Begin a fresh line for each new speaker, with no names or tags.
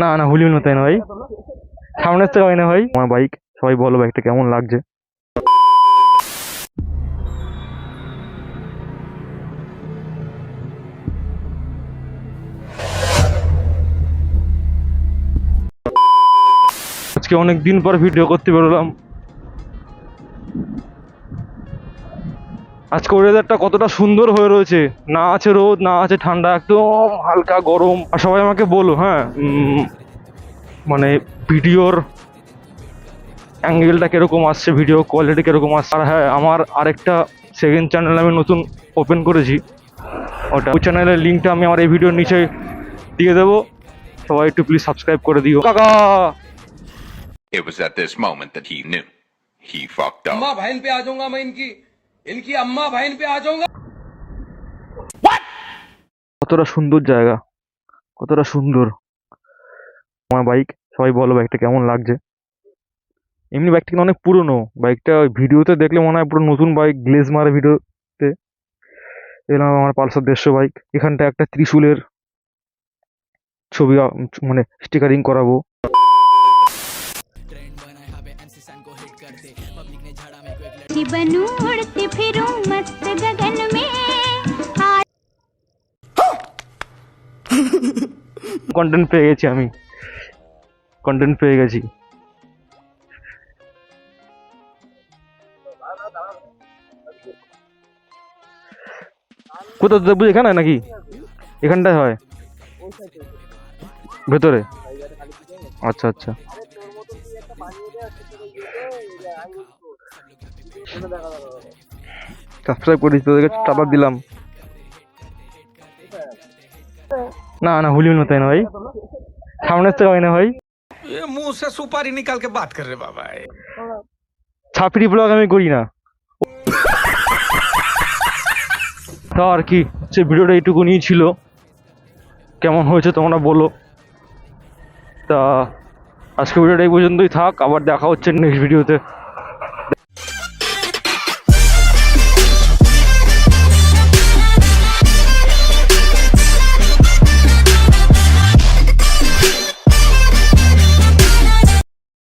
না না হুলির মতো না ভাই, সামনের থেকে হয় না ভাই। আমার বাইক, সবাই বলো বাইকটা কেমন লাগছে। আজকে অনেক দিন পর ভিডিও করতে বেরোলাম। আজকে ওয়েদারটা কতটা সুন্দর হয়ে রয়েছে, না আছে রোদ না আছে ঠান্ডা, একদম হালকা গরম। আর সবাই আমাকে বলো হ্যাঁ, মানে ভিডিওর অ্যাঙ্গেলটা কিরকম আসছে, ভিডিও কোয়ালিটি কিরকম আসছে। আর হ্যাঁ, আমার আরেকটা সেকেন্ড চ্যানেল আমি নতুন ওপেন করেছি, ওই চ্যানেলের লিঙ্কটা আমি আমার এই ভিডিওর নিচে দিয়ে দেবো, সবাই একটু প্লিজ সাবস্ক্রাইব করে দিও। কাকা
It was at this moment that he knew he fucked up.
अम्मा बहन पे आ जाऊंगा मैं, इनकी अम्मा बहन पे आ जाऊंगा।
কতটা সুন্দর জায়গা, কতটা সুন্দর আমার বাইক। সবাই বলো বাইকটা কেমন লাগছে। এমনি বাইকটা কিন্তু অনেক পুরনো, বাইকটা ভিডিওতে দেখলে মনে হয় পুরো নতুন বাইক, গ্লেজ মারা ভিডিওতে। এলাম আমার পালসার 150 বাইক, এখানটা একটা ত্রিশূলের ছবি মানে স্টিকারিং করাবো।
बनूं उड़ती फिरूं मस्त गगन में।
কন্টেন্ট পেয়ে গেছি আমি, কন্টেন্ট পেয়ে গেছি। কোথাও দেখবো, এখানে নাকি এখানটায় হয় ভেতরে? আচ্ছা আচ্ছা, সাবস্ক্রাইব করিস, তোদেরকে টাকা দিলাম। না না হুলির মতো না ভাই, সামনের থেকে হয় না ভাই।
ये मुंह से सुपारी निकाल के बात कर रहे बाबा।
ছাপড়ি ব্লগ আমি করি না। তা আর কি, সে ভিডিওটা এইটুকুনি ছিল, কেমন হয়েছে তোমরা বলো। তা আজকে ভিডিওটা এই পর্যন্তই থাক, আবার দেখা হচ্ছে নেক্সট ভিডিওতে।